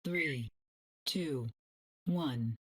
3, 2, 1.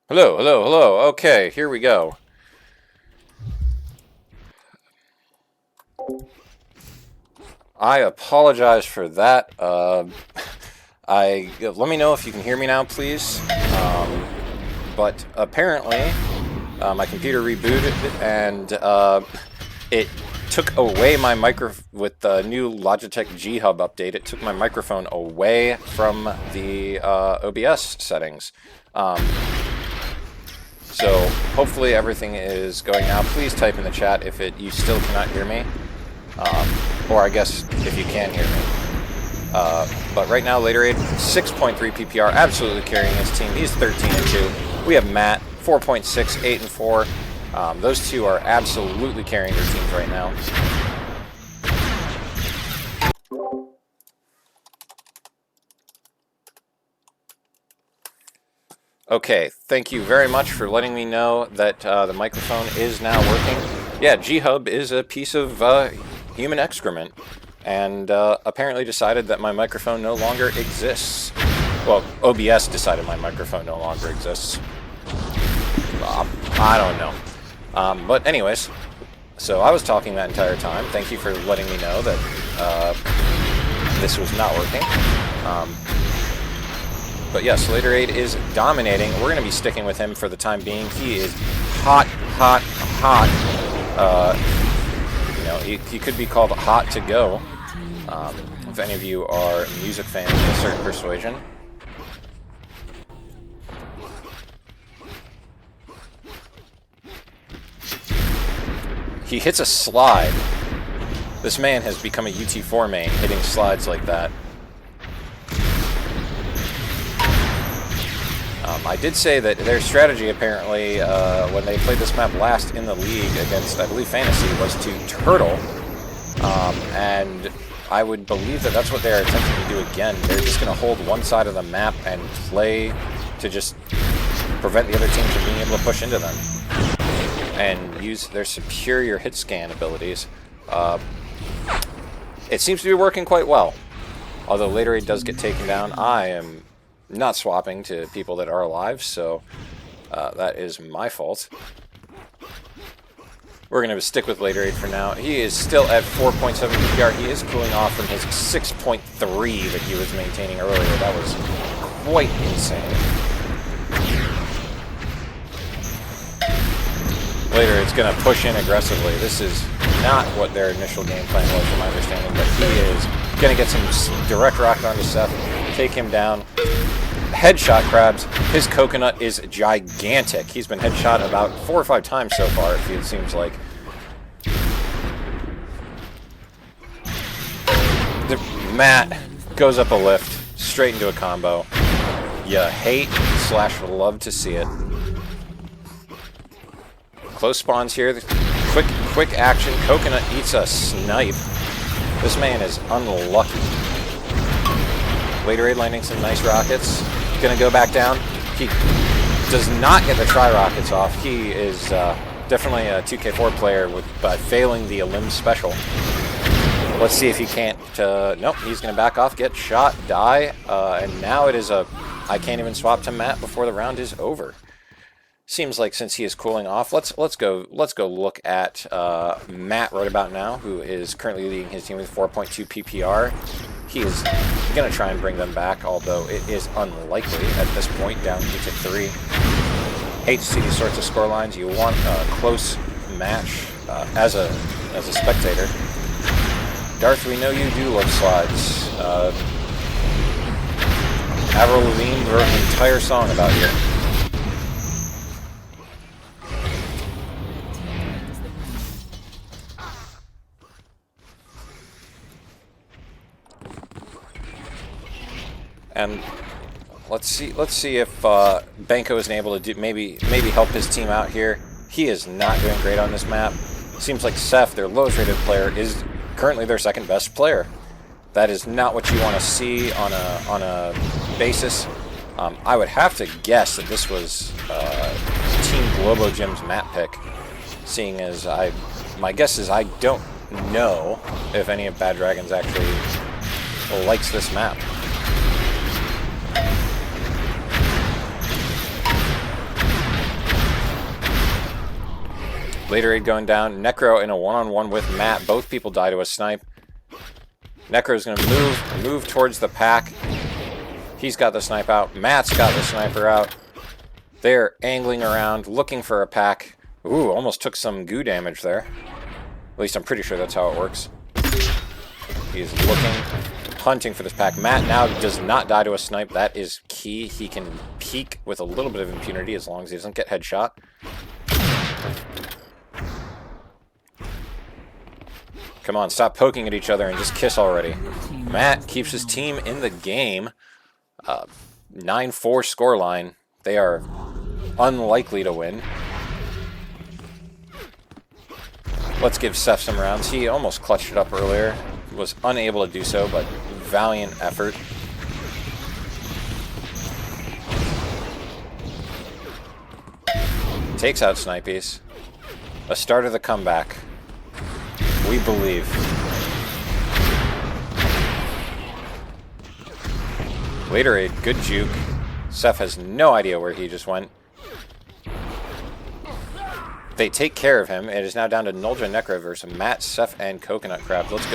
Hello, hello, hello. Okay, here we go. I apologize for that. Let me know if you can hear me now, please. But apparently, my computer rebooted and it took away my micro with the new Logitech G Hub update. It took my microphone away from the OBS settings. So hopefully everything is going now. Please type in the chat if you still cannot hear me, or I guess if you can hear me. But right now, Later Aid 6.3 PPR, absolutely carrying his team. He's 13-2. We have Matt 4.6, 8 and 4. Those two are absolutely carrying their teams right now. Okay, thank you very much for letting me know that the microphone is now working. Yeah, G-Hub is a piece of human excrement, and apparently decided that my microphone no longer exists. Well, OBS decided my microphone no longer exists. I don't know. But anyways, so I was talking that entire time. Thank you for letting me know that this was not working. But yes, Later Aid is dominating. We're going to be sticking with him for the time being. He is hot, hot, hot. You know, he could be called hot to go. If any of you are music fans of a certain persuasion. He hits a slide. This man has become a UT4 main, hitting slides like that. I did say that their strategy, apparently, when they played this map last in the league against, I believe, Fantasy, was to turtle. And I would believe that that's what they're attempting to do again. They're just going to hold one side of the map and play to just prevent the other team from being able to push into them. And use their superior hit scan abilities. It seems to be working quite well. Although Later Aid does get taken down, I am not swapping to people that are alive, so that is my fault. We're going to stick with Later Aid for now. He is still at 4.7 PPR. He is cooling off from his 6.3 that he was maintaining earlier. That was quite insane. Later, it's going to push in aggressively. This is not what their initial game plan was, from my understanding, but he is going to get some direct rocket onto Seth, take him down. Headshot crabs. His coconut is gigantic. He's been headshot about 4 or 5 times so far, it seems like. Matt goes up a lift, straight into a combo. You hate / love to see it. Close spawns here. Quick action. Coconut eats a snipe. This man is unlucky. Later Aid landing some nice rockets. Gonna go back down. He does not get the tri-rockets off. He is definitely a 2K4 player by failing the Elim special. Let's see if he can't... nope, he's gonna back off, get shot, die, and now it is a... I can't even swap to Matt before the round is over. Seems like since he is cooling off, let's go look at Matt right about now, who is currently leading his team with 4.2 PPR. He is going to try and bring them back, although it is unlikely at this point, down to 3. Hate to see these sorts of score lines. You want a close match as a spectator. Darth, we know you do love slides. Avril Lavigne wrote an entire song about you. And let's see if Banco isn't able to do maybe help his team out here. He is not doing great on this map. Seems like Seth, their lowest rated player, is currently their second best player. That is not what you want to see on a basis. I would have to guess that this was Team Globo Gym's map pick, seeing as my guess is I don't know if any of Bad Dragons actually likes this map. Later Aid going down. Necro in a one-on-one with Matt. Both people die to a snipe. Necro's going to move towards the pack. He's got the snipe out. Matt's got the sniper out. They're angling around, looking for a pack. Ooh, almost took some goo damage there. At least I'm pretty sure that's how it works. He's looking, hunting for this pack. Matt now does not die to a snipe. That is key. He can peek with a little bit of impunity as long as he doesn't get headshot. Come on, stop poking at each other and just kiss already. Matt keeps his team in the game. 9-4 scoreline. They are unlikely to win. Let's give Seth some rounds. He almost clutched it up earlier. Was unable to do so, but valiant effort. Takes out Snipies. A start of the comeback. We believe. Later Aid, good juke. Seth has no idea where he just went. They take care of him. It is now down to Nolja Necro versus Matt, Seth, and Coconut Crab. Let's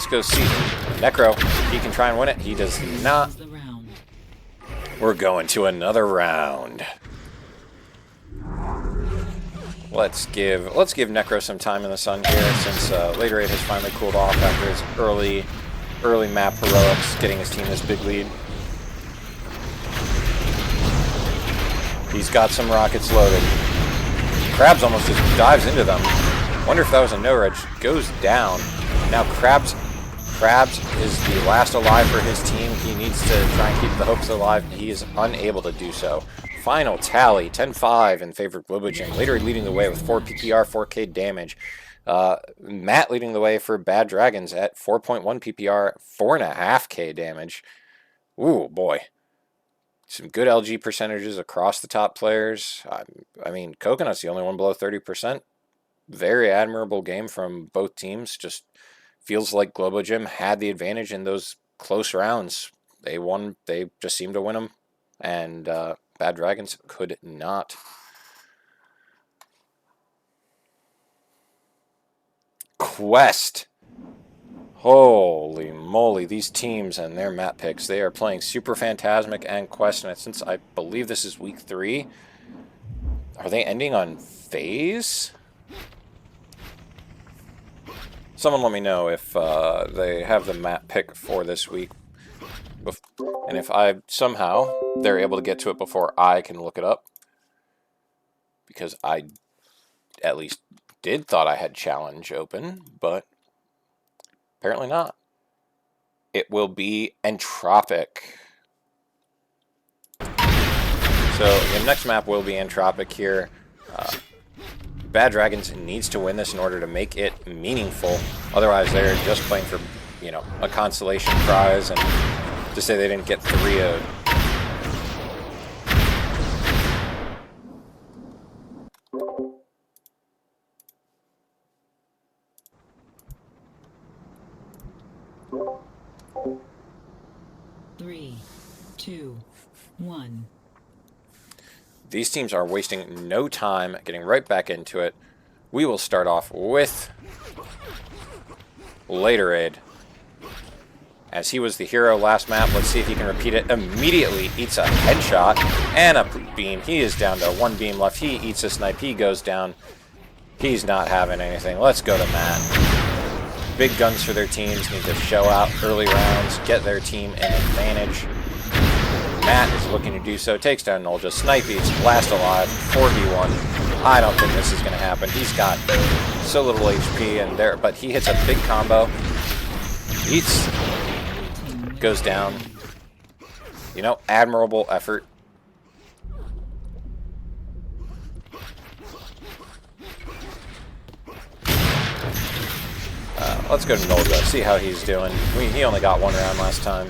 go see. Necro, he can try and win it. He does not. We're going to another round. Let's give Necro some time in the sun here, since Later Aid has finally cooled off after his early map heroics, getting his team this big lead. He's got some rockets loaded. Krabs almost just dives into them. Wonder if that was a no-reg. Goes down. Now Krabs is the last alive for his team. He needs to try and keep the hopes alive. He is unable to do so. Final tally, 10-5 in favor of Globo Gym. Later leading the way with 4 PPR, 4K damage. Matt leading the way for Bad Dragons at 4.1 PPR, 4.5K damage. Ooh, boy. Some good LG percentages across the top players. I mean, Coconut's the only one below 30%. Very admirable game from both teams. Just feels like Globo Gym had the advantage in those close rounds. They just seemed to win them. And Bad Dragons could not. Quest. Holy moly, these teams and their map picks. They are playing Super Phantasmic and Quest, and since I believe this is week 3, are they ending on phase? Someone let me know if they have the map pick for this week. And if they're able to get to it before I can look it up. Because I at least thought I had challenge open, but apparently not. It will be Entropic. So the next map will be Entropic here. Bad Dragons needs to win this in order to make it meaningful. Otherwise, they're just playing for, a consolation prize, and to say they didn't get 3-0. Three, two, one. These teams are wasting no time getting right back into it. We will start off with Later Aid. As he was the hero last map, let's see if he can repeat it. Immediately eats a headshot and a beam. He is down to 1 beam left. He eats a snipe. He goes down. He's not having anything. Let's go to Matt. Big guns for their teams. Need to show out early rounds. Get their team an advantage. Matt is looking to do so. Takes down Nolja. Snipies. Last alive. 4v1. I don't think this is going to happen. He's got so little HP but he hits a big combo. Eats. Goes down. Admirable effort. Let's go to Nolja, see how he's doing. He only got 1 round last time.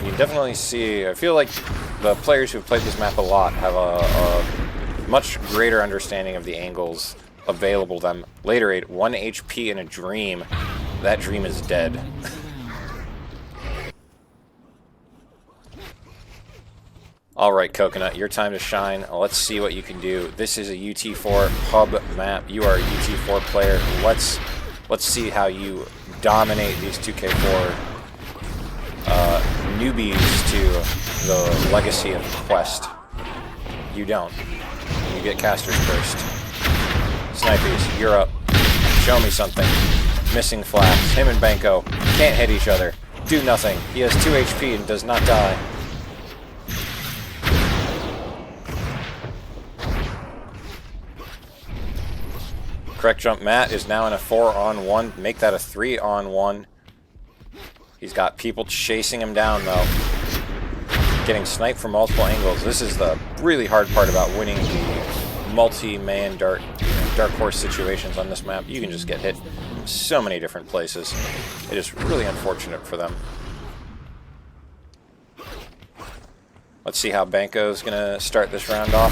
You definitely see, I feel like the players who've played this map a lot have a much greater understanding of the angles available to them. Later Aid, 1 HP in a dream. That dream is dead. All right, Coconut, your time to shine. Let's see what you can do. This is a UT4 hub map. You are a UT4 player. Let's see how you dominate these 2K4 newbies to the legacy of Quest. You don't. You get Caster's Burst. Snipies, you're up. Show me something. Missing flags. Him and Banco can't hit each other. Do nothing. He has 2 HP and does not die. Correct jump. Matt is now in a 4-on-1. Make that a 3-on-1. He's got people chasing him down, though. Getting sniped from multiple angles. This is the really hard part about winning the multi-man dark horse situations on this map. You can just get hit from so many different places. It is really unfortunate for them. Let's see how Banco's going to start this round off.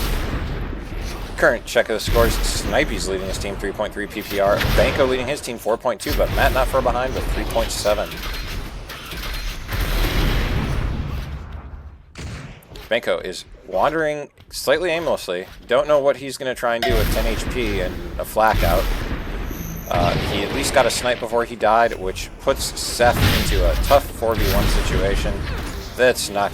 Current check of the scores, Snipey's leading his team 3.3 PPR. Banco leading his team 4.2, but Matt not far behind with 3.7. Banco is wandering slightly aimlessly. Don't know what he's going to try and do with 10 HP and a flak out. He at least got a snipe before he died, which puts Seth into a tough 4v1 situation. That's not...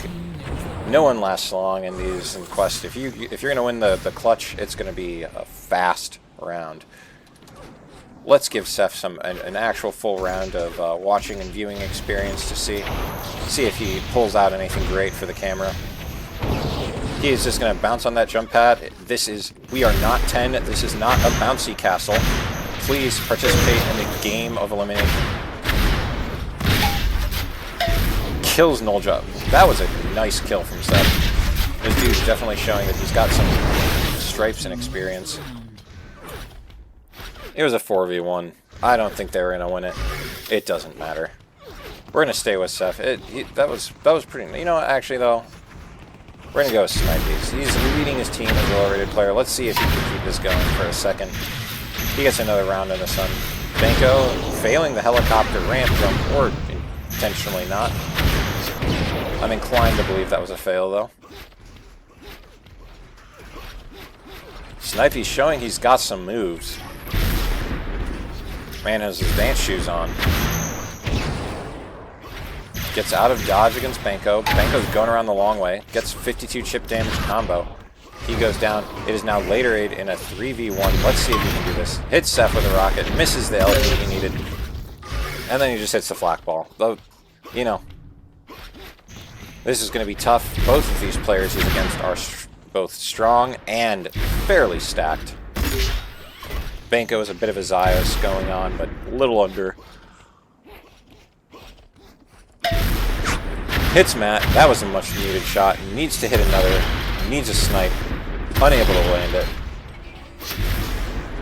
No one lasts long in these in Quest. If you're going to win the clutch, it's going to be a fast round. Let's give Seth an actual full round of watching and viewing experience to see if he pulls out anything great for the camera. He is just going to bounce on that jump pad. We are not 10. This is not a bouncy castle. Please participate in the game of elimination. Kills Nolja. That was a nice kill from Seth. This dude's definitely showing that he's got some stripes and experience. It was a 4v1. I don't think they were going to win it. It doesn't matter. We're going to stay with Seth. That was pretty... You know what, actually, though? We're going to go with Snipies. He's leading his team as a low-rated player. Let's see if he can keep this going for a second. He gets another round in the sun. Banco failing the helicopter ramp jump, or intentionally not. I'm inclined to believe that was a fail, though. Snipey's showing he's got some moves. Man has his dance shoes on. Gets out of dodge against Banco. Banco's going around the long way. Gets 52 chip damage combo. He goes down. It is now later aid in a 3v1. Let's see if he can do this. Hits Seth with a rocket. Misses the LT he needed. And then he just hits the flak ball. Though, you know, this is going to be tough. Both of these players he's against are both strong and fairly stacked. Banco is a bit of a Zios going on, but a little under. Hits Matt. That was a much needed shot. Needs to hit another. Needs a snipe. Unable to land it.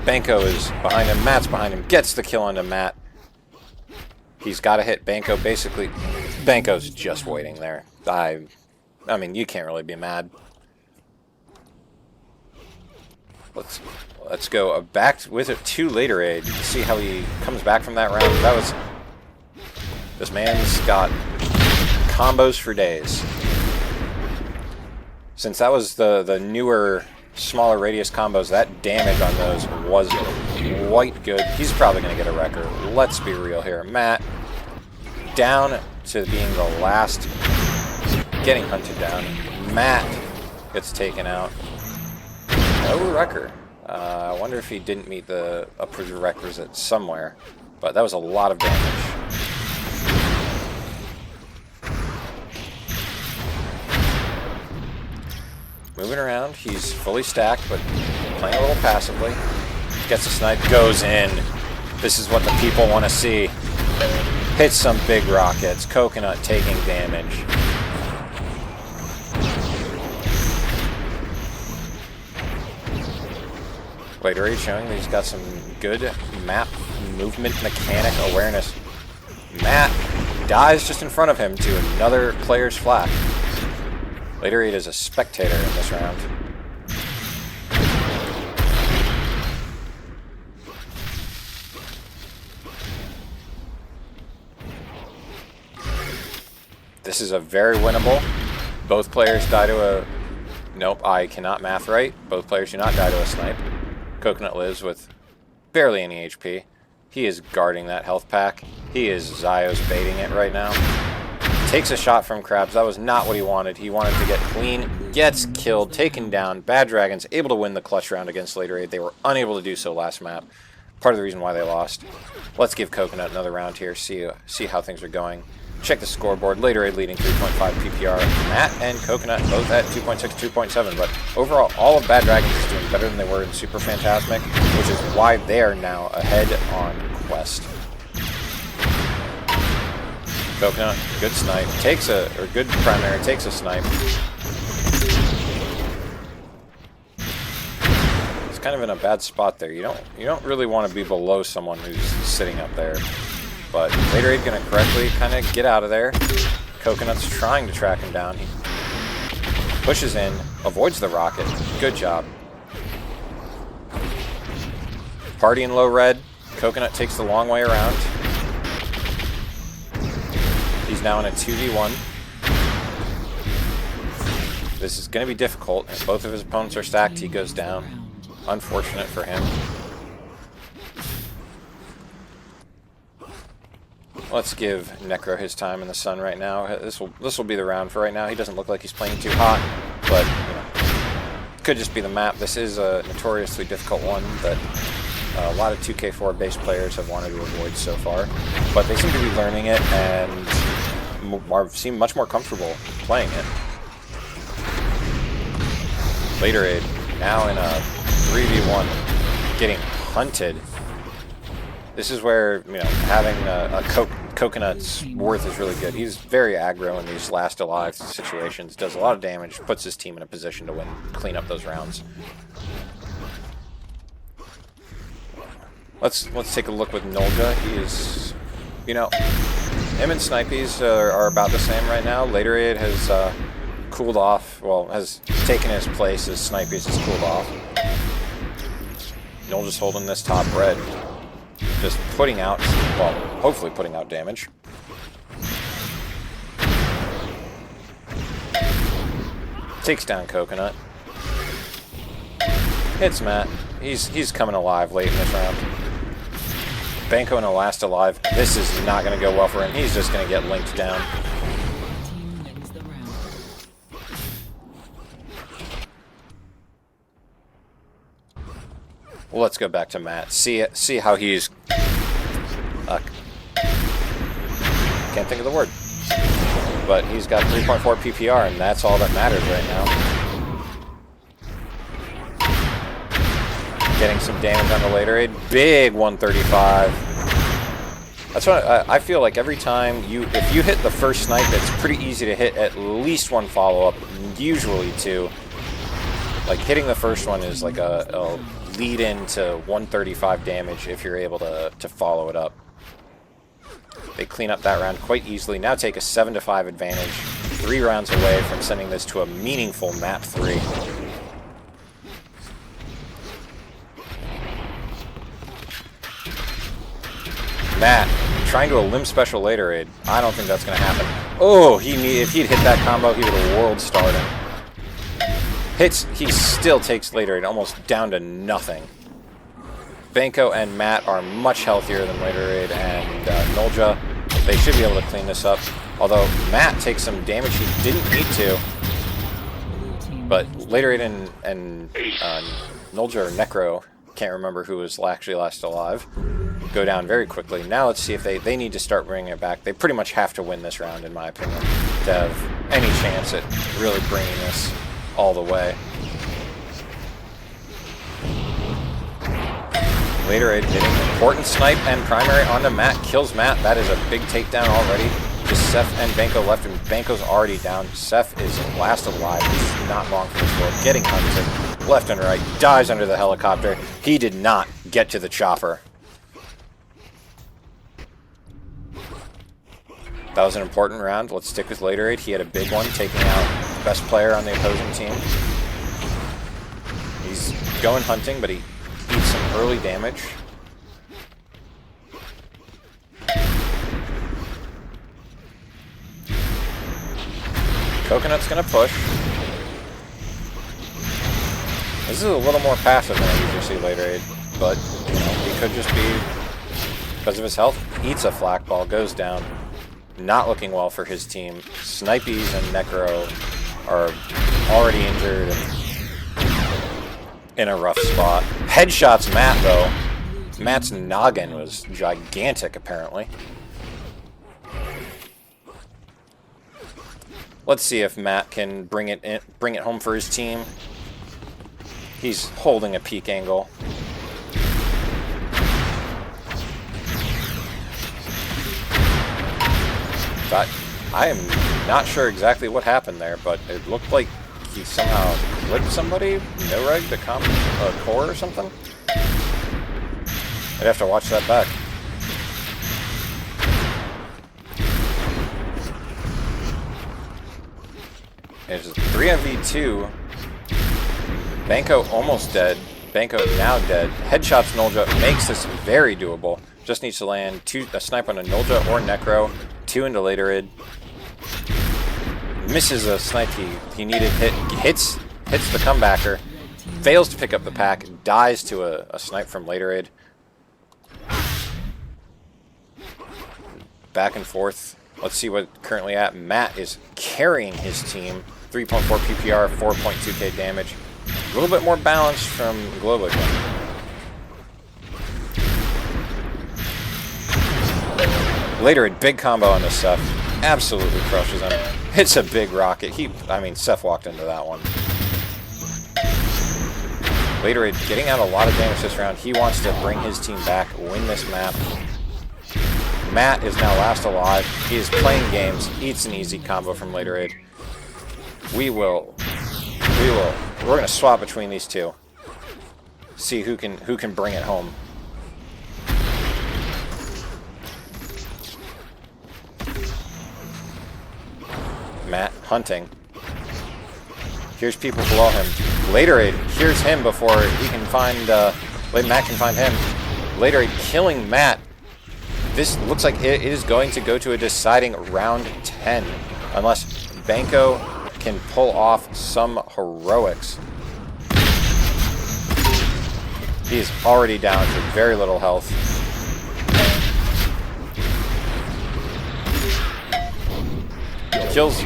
Banco is behind him. Matt's behind him. Gets the kill onto Matt. He's got to hit Banco. Basically, Banco's just waiting there. I mean, you can't really be mad. Let's go back with it to later aid. See how he comes back from that round. That was... This man's got combos for days. Since that was the newer, smaller radius combos, that damage on those was quite good. He's probably going to get a record. Let's be real here. Matt, down to being the last, getting hunted down. Matt gets taken out. No wrecker. I wonder if he didn't meet the prerequisite somewhere, but that was a lot of damage. Moving around, he's fully stacked, but playing a little passively. Gets a snipe, goes in. This is what the people want to see. Hits some big rockets. Coconut taking damage. Later he's showing that he's got some good map movement mechanic awareness. Matt dies just in front of him to another player's flak. Later Aid is a spectator in this round. This is a very winnable. Both players die to a... Nope, I cannot math right. Both players do not die to a snipe. Coconut lives with barely any HP. He is guarding that health pack. He is Zios baiting it right now. Takes a shot from Krabs. That was not what he wanted. He wanted to get clean. Gets killed, taken down. Bad Dragons able to win the clutch round against Later Aid. They were unable to do so last map. Part of the reason why they lost. Let's give Coconut another round here. See how things are going. Check the scoreboard. Later Aid leading 3.5 PPR. Matt and Coconut both at 2.6, 2.7. But overall, all of Bad Dragons is doing better than they were in Super Phantasmic, which is why they are now ahead on Quest. Coconut, good snipe. Good primary, takes a snipe. He's kind of in a bad spot there. You don't really want to be below someone who's sitting up there. But Later Aid gonna correctly kind of get out of there. Coconut's trying to track him down. He pushes in, avoids the rocket. Good job. Party in low red. Coconut takes the long way around. He's now in a 2v1. This is going to be difficult. If both of his opponents are stacked, he goes down. Unfortunate for him. Let's give Necro his time in the sun right now. This will be the round for right now. He doesn't look like he's playing too hot, but you know, could just be the map. This is a notoriously difficult one that a lot of 2K4 base players have wanted to avoid so far, but they seem to be learning it and seem much more comfortable playing it. Later Aid now in a 3v1, getting hunted. This is where, you know, having a Coconut's worth is really good. He's very aggro in these last alive situations, does a lot of damage, puts his team in a position to clean up those rounds. Let's take a look with Nolga. He is, you know, him and Snipies are about the same right now. Later Aid has cooled off, well, has taken his place as Snipies has cooled off. Nolga's holding this top red. Just putting out, well, hopefully putting out damage. Takes down Coconut. Hits Matt. He's coming alive late in this round. Banco in a last alive. This is not going to go well for him. He's just going to get linked down. Well, let's go back to Matt. See how he's... can't think of the word. But he's got 3.4 PPR, and that's all that matters right now. Getting some damage on the Later Aid. Big 135. That's what I feel like every time if you hit the first snipe, it's pretty easy to hit at least one follow-up, usually two. Like, hitting the first one is like a lead into 135 damage if you're able to follow it up. They clean up that round quite easily. Now take a 7-5 advantage. 3 rounds away from sending this to a meaningful map 3. Matt trying to Elim special Later Aid. I don't think that's going to happen. Oh, if he'd hit that combo, he would have world starred him. Hits, he still takes Later Aid almost down to nothing. Banco and Matt are much healthier than Later Aid and Nolja. They should be able to clean this up. Although Matt takes some damage he didn't need to. But Later Aid and Nolja or Necro, can't remember who was actually last alive, go down very quickly. Now let's see if they need to start bringing it back. They pretty much have to win this round, in my opinion, to have any chance at really bringing this all the way. Later Aid hitting important snipe and primary onto Matt. Kills Matt. That is a big takedown already. Just Seth and Banco left, and Banco's already down. Seth is last alive. This is not long for this world. Getting hunted left and right. Dies under the helicopter. He did not get to the chopper. That was an important round. Let's stick with Later Aid. He had a big one, taking out the best player on the opposing team. He's going hunting, but he eats some early damage. Coconut's gonna push. This is a little more passive than I usually see later aid, but you know, he could just be, because of his health, eats a flak ball, goes down. Not looking well for his team. Snipies and Necro are already injured and in a rough spot. Headshots Matt, though. Matt's noggin was gigantic, apparently. Let's see if Matt can bring it home for his team. He's holding a peak angle. But I am not sure exactly what happened there, but it looked like he somehow flipped somebody, no-regged a core or something. I'd have to watch that back. It's 3v2. Banco almost dead. Banco now dead. Headshots Nolja makes this very doable. Just needs to land a snipe on a Nolja or Necro. 2 into later-id. Misses a snipe he needed. Hits the comebacker. Fails to pick up the pack. Dies to a snipe from later-id. Back and forth. Let's see what currently at. Matt is carrying his team. 3.4 PPR, 4.2k damage. A little bit more balanced from Globo. Later, a big combo on this Seth. Absolutely crushes him. Hits a big rocket. I mean, Seth walked into that one. Later, getting out a lot of damage this round. He wants to bring his team back, win this map. Matt is now last alive. He is playing games. Eats an easy combo from later aid. We're gonna swap between these two. See who can bring it home. Matt hunting. Here's people below him. Later aid here's him before he can find Matt can find him. Later aid killing Matt. This looks like it is going to go to a deciding round 10 unless Banco can pull off some heroics. He is already down to very little health. Kills.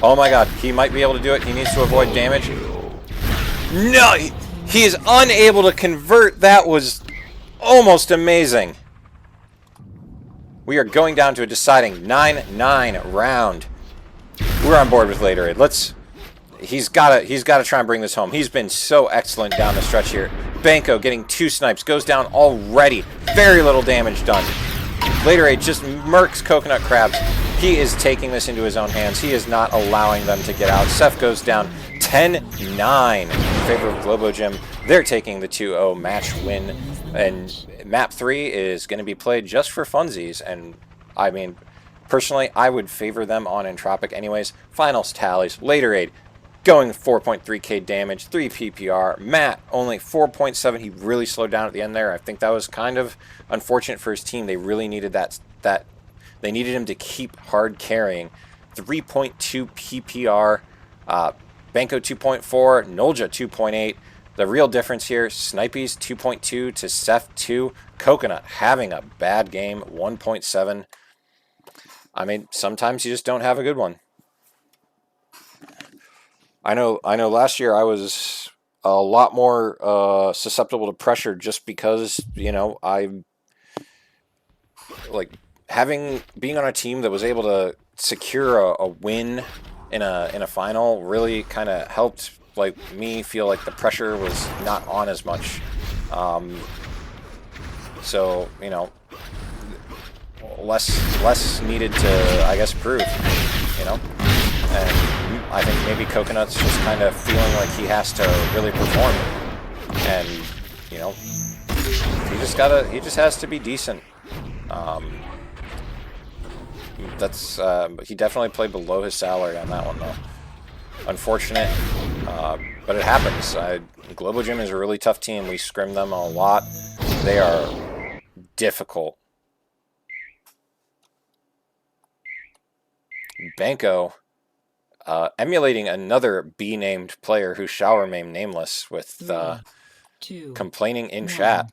Oh my god, he might be able to do it. He needs to avoid damage. No! He is unable to convert. That was almost amazing. We are going down to a deciding 9-9 round. We're on board with later aid. He's gotta try and bring this home. He's been so excellent down the stretch here. Banco getting 2 snipes, goes down already. Very little damage done. Later aid just murks Coconut Crabs. He is taking this into his own hands. He is not allowing them to get out. Seth goes down 10-9 in favor of Globo Gym. They're taking the 2-0 match win. And map 3 is going to be played just for funsies. And I mean, personally, I would favor them on Entropic anyways. Finals tallies. Later aid going 4.3k damage, 3 PPR. Matt only 4.7. He really slowed down at the end there. I think that was kind of unfortunate for his team. They really needed that they needed him to keep hard carrying. 3.2 PPR. Banco 2.4. Nolja 2.8. The real difference here, Snipies 2.2 to Seth 2. Coconut having a bad game, 1.7. I mean, sometimes you just don't have a good one. I know last year I was a lot more susceptible to pressure just because, you know, being on a team that was able to secure a win in a final really kind of helped me feel like the pressure was not on as much. So, you know, less needed to, I guess, prove, you know. And I think maybe Coconut's just kind of feeling like he has to really perform. And, you know, he just has to be decent. He definitely played below his salary on that one, though. Unfortunate, but it happens. Globo Gym is a really tough team. We scrim them a lot. They are difficult. Banco, emulating another B-named player who shall remain nameless with 3, 2, complaining in 1. chat.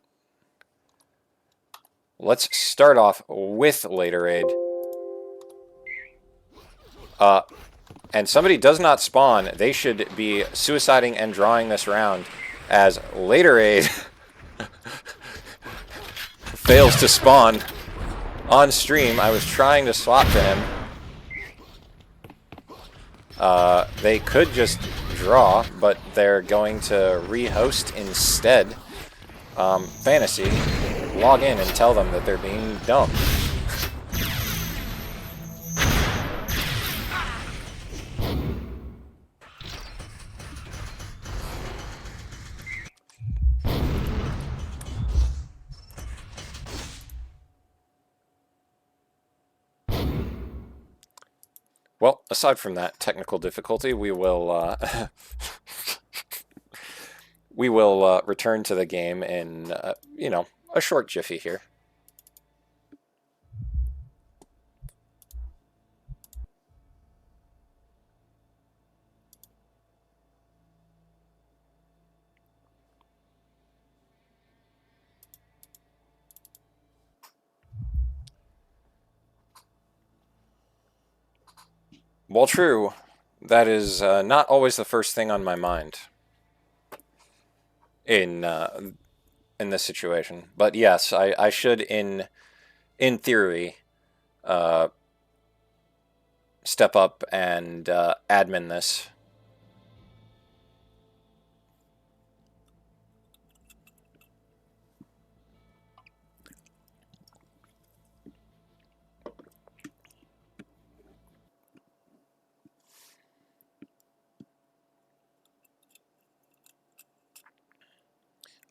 Let's start off with later aid. And somebody does not spawn. They should be suiciding and drawing this round as later aid fails to spawn on stream. I was trying to swap to him. They could just draw, but they're going to rehost instead. Fantasy, log in and tell them that they're being dumb. Well, aside from that technical difficulty, we will return to the game in you know, a short jiffy here. While true, that is not always the first thing on my mind in this situation. But yes, I should, in theory, step up and admin this.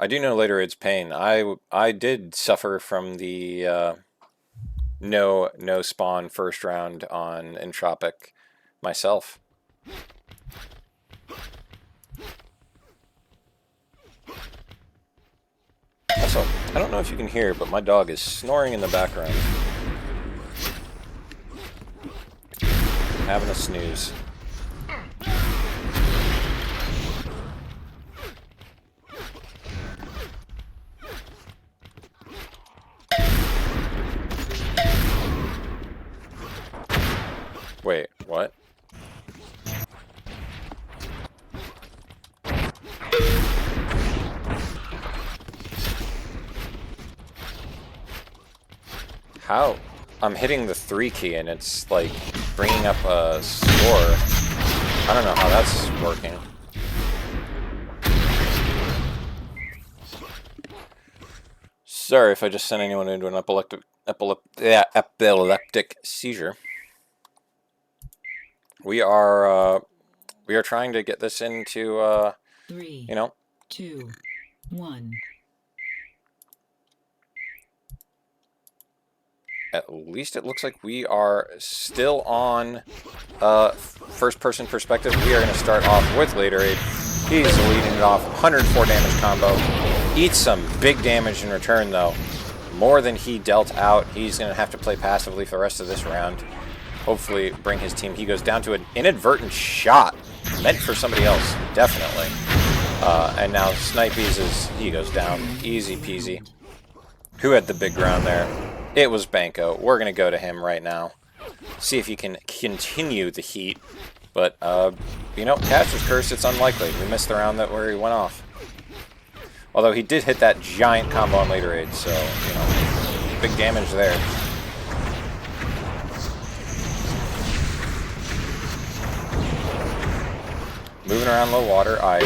I do know later it's pain. I did suffer from the no spawn first round on Entropic myself. Also, I don't know if you can hear, but my dog is snoring in the background. Having a snooze. Wait, what? How? I'm hitting the 3 key and it's like bringing up a score. I don't know how that's working. Sorry if I just sent anyone into an epileptic seizure. We are trying to get this into 3, you know, 2, 1. At least it looks like we are still on first-person perspective. We are going to start off with later aid. He's leading it off, 104 damage combo. Eats some big damage in return, though. More than he dealt out. He's going to have to play passively for the rest of this round. Hopefully bring his team. He goes down to an inadvertent shot. Meant for somebody else, definitely. And now Snipeys he goes down. Easy peasy. Who had the big round there? It was Banco. We're going to go to him right now. See if he can continue the heat. But, you know, Caster's Curse, it's unlikely. We missed the round where he went off. Although he did hit that giant combo on later aid, so, you know, big damage there. Moving around low water. I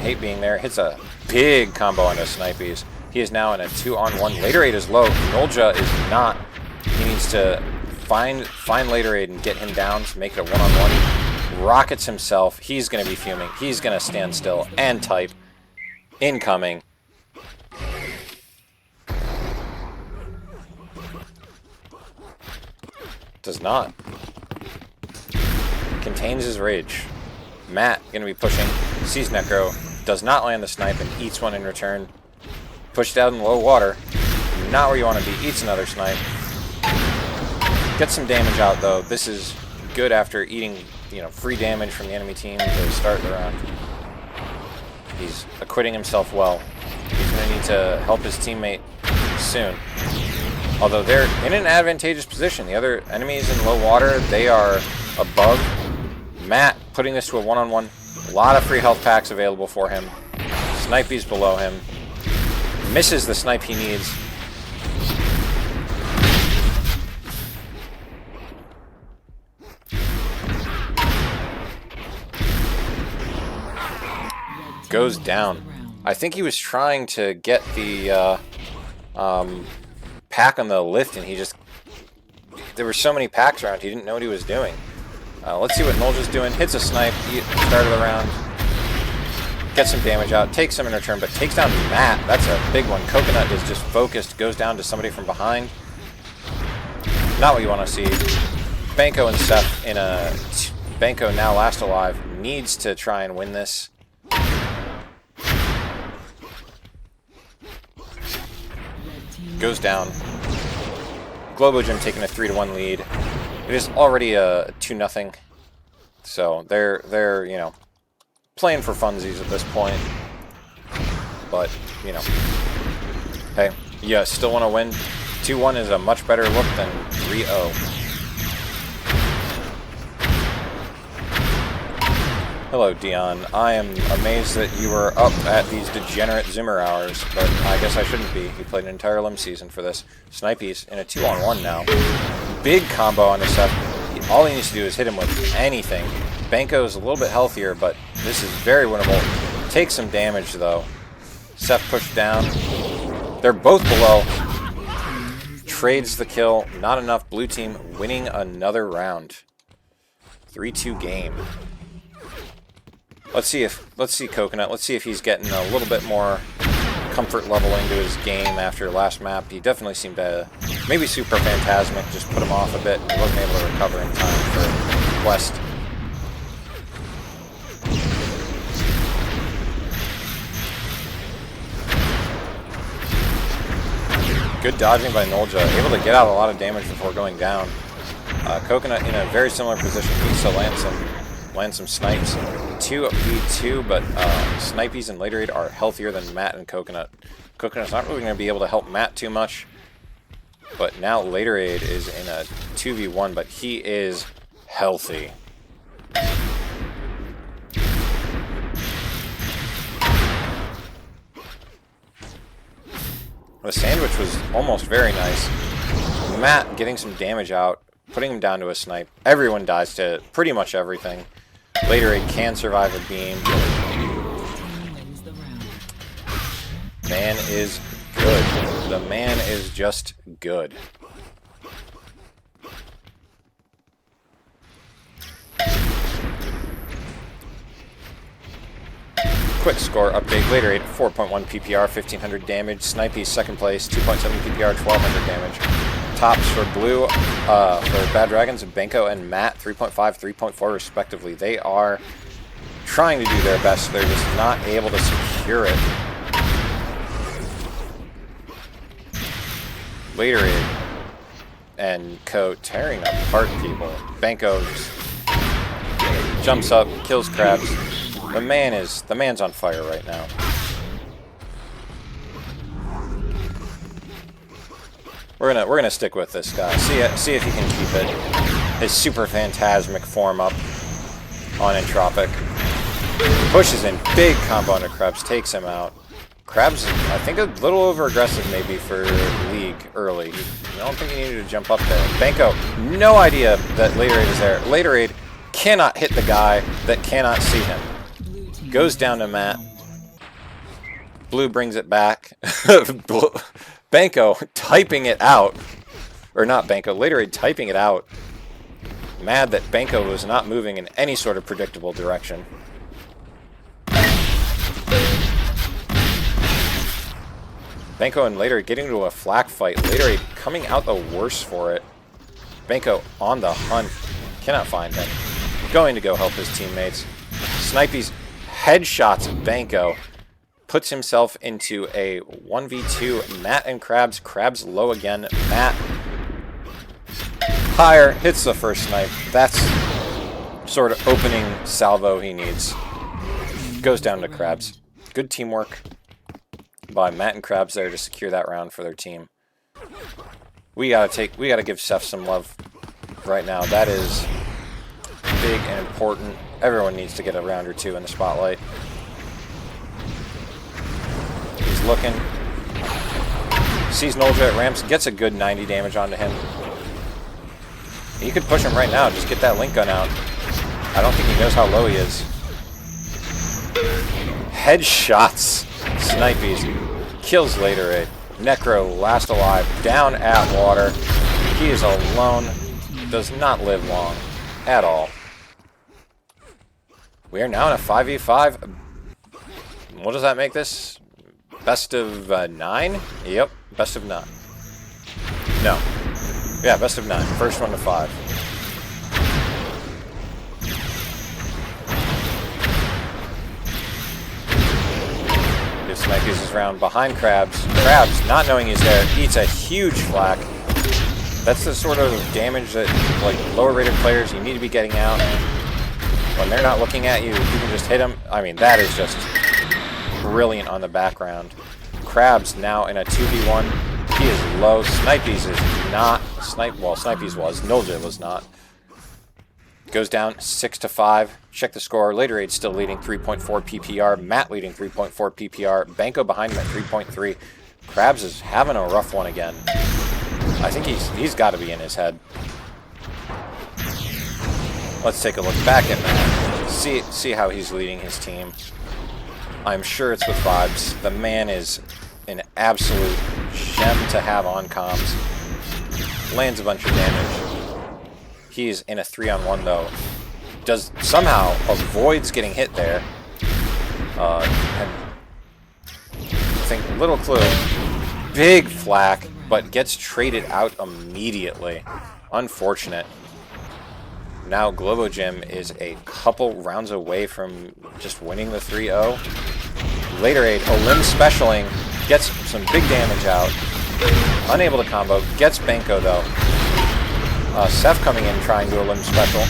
hate being there. Hits a big combo onto Snipeys. He is now in a 2-on-1. Later aid is low. Nolja is not. He needs to find later aid and get him down to make it a 1-on-1. Rockets himself. He's going to be fuming. He's going to stand still and type. Incoming. Does not. Contains his rage. Matt going to be pushing. Sees Necro. Does not land the snipe and eats one in return. Pushed out in low water. Not where you want to be. Eats another snipe. Gets some damage out, though. This is good after eating you know, free damage from the enemy team to start the round. He's acquitting himself well. He's going to need to help his teammate soon. Although they're in an advantageous position. The other enemies in low water, they are above. Matt putting this to a one-on-one. A lot of free health packs available for him. Snipey's below him. Misses the snipe he needs. Goes down. I think he was trying to get the pack on the lift, and he just... There were so many packs around, he didn't know what he was doing. Let's see what Nolja's doing. Hits a snipe, start of the round. Gets some damage out, takes some in return, but takes down Matt. That's a big one. Coconut is just focused, goes down to somebody from behind. Not what you want to see. Banco and Seth in a... Banco, now last alive, needs to try and win this. Goes down. Globo Gym taking a 3-1 lead. It is already a 2-0. So they're you know, playing for funsies at this point. But, you know, hey, you still want to win. 2-1 is a much better look than 3-0. Hello, Dion. I am amazed that you were up at these degenerate Zoomer hours, but I guess I shouldn't be. He played an entire Elim season for this. Snipey's in a 2-on-1 now. Big combo on his stuff. All he needs to do is hit him with anything. Banco's a little bit healthier, but this is very winnable. Takes some damage, though. Seth pushed down. They're both below. Trades the kill. Not enough. Blue team winning another round. 3-2 game. Let's see Coconut. Let's see if he's getting a little bit more comfort level into his game after last map. He definitely seemed to, maybe Super Phantasmic just put him off a bit. He wasn't able to recover in time for Quest. Good dodging by Nolja, able to get out a lot of damage before going down. Coconut in a very similar position, needs to land some snipes. 2v2, but Snipeys and Later Aid are healthier than Matt and Coconut. Coconut's not really going to be able to help Matt too much, but now Later Aid is in a 2v1, but he is healthy. The sandwich was almost very nice. Matt getting some damage out, putting him down to a snipe. Everyone dies to pretty much everything. Later Aid can survive a beam. Man is good. The man is just good. Quick score update. Later Aid 4.1 PPR, 1500 damage. Snipey's second place, 2.7 PPR, 1200 damage. Tops for Blue, for Bad Dragons, Banco and Matt, 3.5, 3.4 respectively. They are trying to do their best. They're just not able to secure it. Later Aid and Co tearing apart people. Banco just jumps up, kills Krabs. The man's on fire right now. We're gonna stick with this guy. See if he can keep it. His Super Phantasmic form up on Entropic. Pushes in, big combo into Krebs, takes him out. Krebs, I think a little over aggressive maybe for League early. I don't think he needed to jump up there. Banco, no idea that Later Aid is there. Later Aid cannot hit the guy that cannot see him. Goes down to Matt. Blue brings it back. Banco typing it out. Or not Banco, Later Aid typing it out. Mad that Banco was not moving in any sort of predictable direction. Banco and Later Aid getting into a flak fight. Later Aid coming out the worse for it. Banco on the hunt. Cannot find him. Going to go help his teammates. Snipey's headshots Banco. Puts himself into a 1v2. Matt and Krabs. Krabs low again. Matt higher. Hits the first snipe. That's sort of opening salvo he needs. Goes down to Krabs. Good teamwork by Matt and Krabs there to secure that round for their team. We gotta give Seth some love right now. That is big and important. Everyone needs to get a round or two in the spotlight. He's looking. Sees Nolja at ramps, gets a good 90 damage onto him. You could push him right now, just get that link gun out. I don't think he knows how low he is. Headshots. Snipies. Kills later. Necro last alive. Down at water. He is alone. Does not live long at all. We are now in a 5v5. What does that make this? Best of 9? Yep, best of 9. No. Yeah, best of 9. First one to 5. Gives Snipies his round behind Krabs. Krabs, not knowing he's there, eats a huge flak. That's the sort of damage that, like, lower rated players, you need to be getting out. When they're not looking at you, you can just hit them. I mean, that is just brilliant on the background. Krabs now in a 2v1. He is low. Snipies is not. Well, Snipies was. Nolja was not. Goes down 6-5. Check the score. Later Aid still leading 3.4 PPR. Matt leading 3.4 PPR. Banco behind him at 3.3. Krabs is having a rough one again. I think he's got to be in his head. Let's take a look back at Matt. See how he's leading his team. I'm sure it's with vibes. The man is an absolute gem to have on comms. Lands a bunch of damage. He's in a 3-on-1 though. Does somehow avoids getting hit there. And I think little clue. Big flak, but gets traded out immediately. Unfortunate. Now Globo Gym is a couple rounds away from just winning the 3-0. Later Aid, Elim specialing, gets some big damage out. Unable to combo, gets Banco though. Seth coming in trying to Elim special.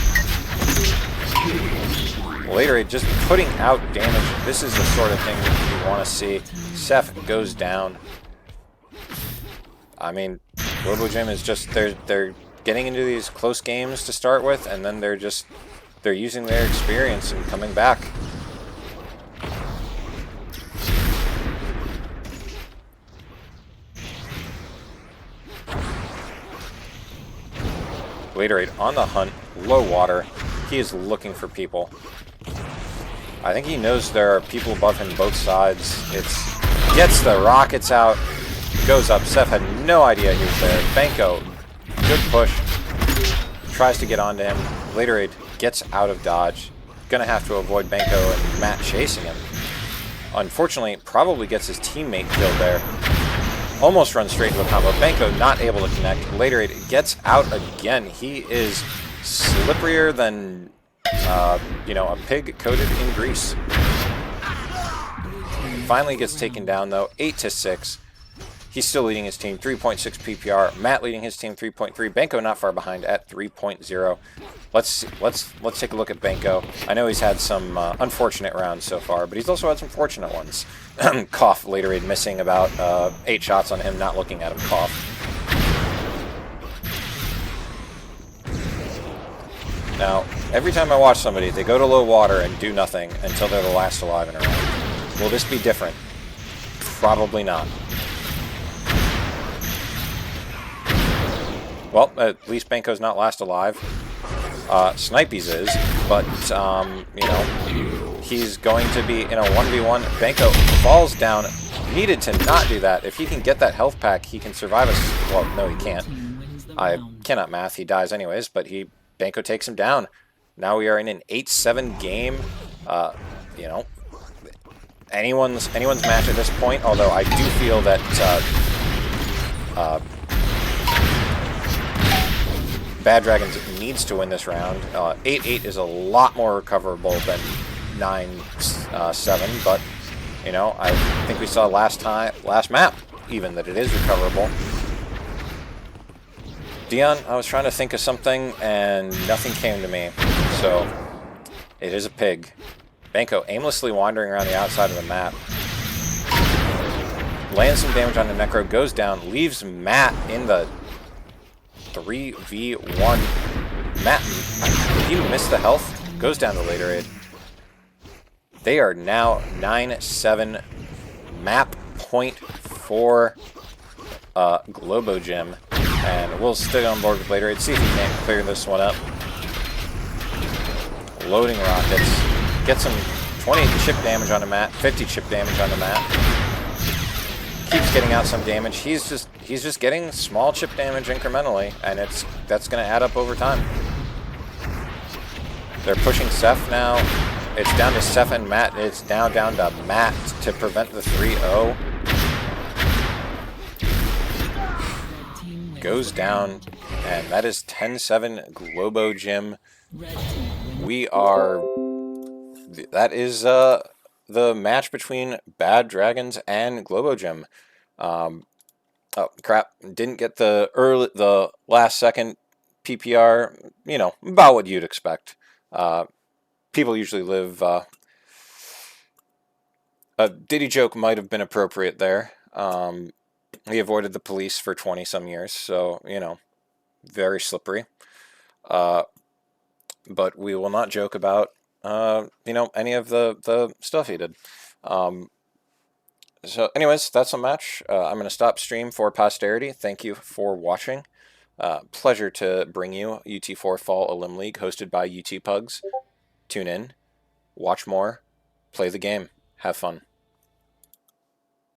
Later Aid just putting out damage. This is the sort of thing that you want to see. Seth goes down. I mean, Globo Gym is just, they're getting into these close games to start with, and then they're using their experience and coming back. Later Aid on the hunt, low water. He is looking for people. I think he knows there are people above him both sides. Gets the rockets out, goes up. Seth had no idea he was there. Banco, good push. Tries to get onto him. Later Aid gets out of dodge. Gonna have to avoid Banco and Matt chasing him. Unfortunately, probably gets his teammate killed there. Almost runs straight into a combo. Banco not able to connect. Later Aid gets out again. He is slipperier than, you know, a pig coated in grease. Finally gets taken down though, 8-6. He's still leading his team, 3.6 PPR. Matt leading his team, 3.3. Banco not far behind at 3.0. Let's take a look at Banco. I know he's had some unfortunate rounds so far, but he's also had some fortunate ones. Cough, Later Aid missing about 8 shots on him, not looking at him, cough. Now, every time I watch somebody, they go to low water and do nothing until they're the last alive in a round. Will this be different? Probably not. Well, at least Banco's not last alive. Snipies is, but, you know, he's going to be in a 1v1. Banco falls down. Needed to not do that. If he can get that health pack, he can survive a... Well, no, he can't. I cannot math. He dies anyways, but Banco takes him down. Now we are in an 8-7 game. You know, anyone's match at this point, although I do feel that... Bad Dragons needs to win this round. 8-8 is a lot more recoverable than 9-7, but, you know, I think we saw last map, even, that it is recoverable. Dion, I was trying to think of something, and nothing came to me, so It is a pig. Banco aimlessly wandering around the outside of the map. Lands some damage on the Necro, goes down, leaves Matt in the 3v1. Matt, he missed the health, goes down to later aid. They are now 9-7 map point for Globo Gym. And we'll stay on board with later aid, see if he can't clear this one up. Loading rockets. Get some 20 chip damage on the mat, 50 chip damage on the mat. Keeps getting out some damage. He's just getting small chip damage incrementally, and that's going to add up over time. They're pushing Seth now. It's down to Seth and Matt. It's now down to Matt to prevent the 3-0. Goes down, and that is 10-7 Globo Gym. That is the match between Bad Dragons and Globo Gym. Oh crap! Didn't get the last second PPR. You know, about what you'd expect. People usually live. A Diddy joke might have been appropriate there. He avoided the police for 20-some years, so, you know, very slippery. But we will not joke about, you know, any of the stuff he did. So, anyways, that's a match. I'm going to stop stream for posterity. Thank you for watching. Pleasure to bring you UT4 Fall Elim League, hosted by UT Pugs. Tune in, watch more, play the game, have fun.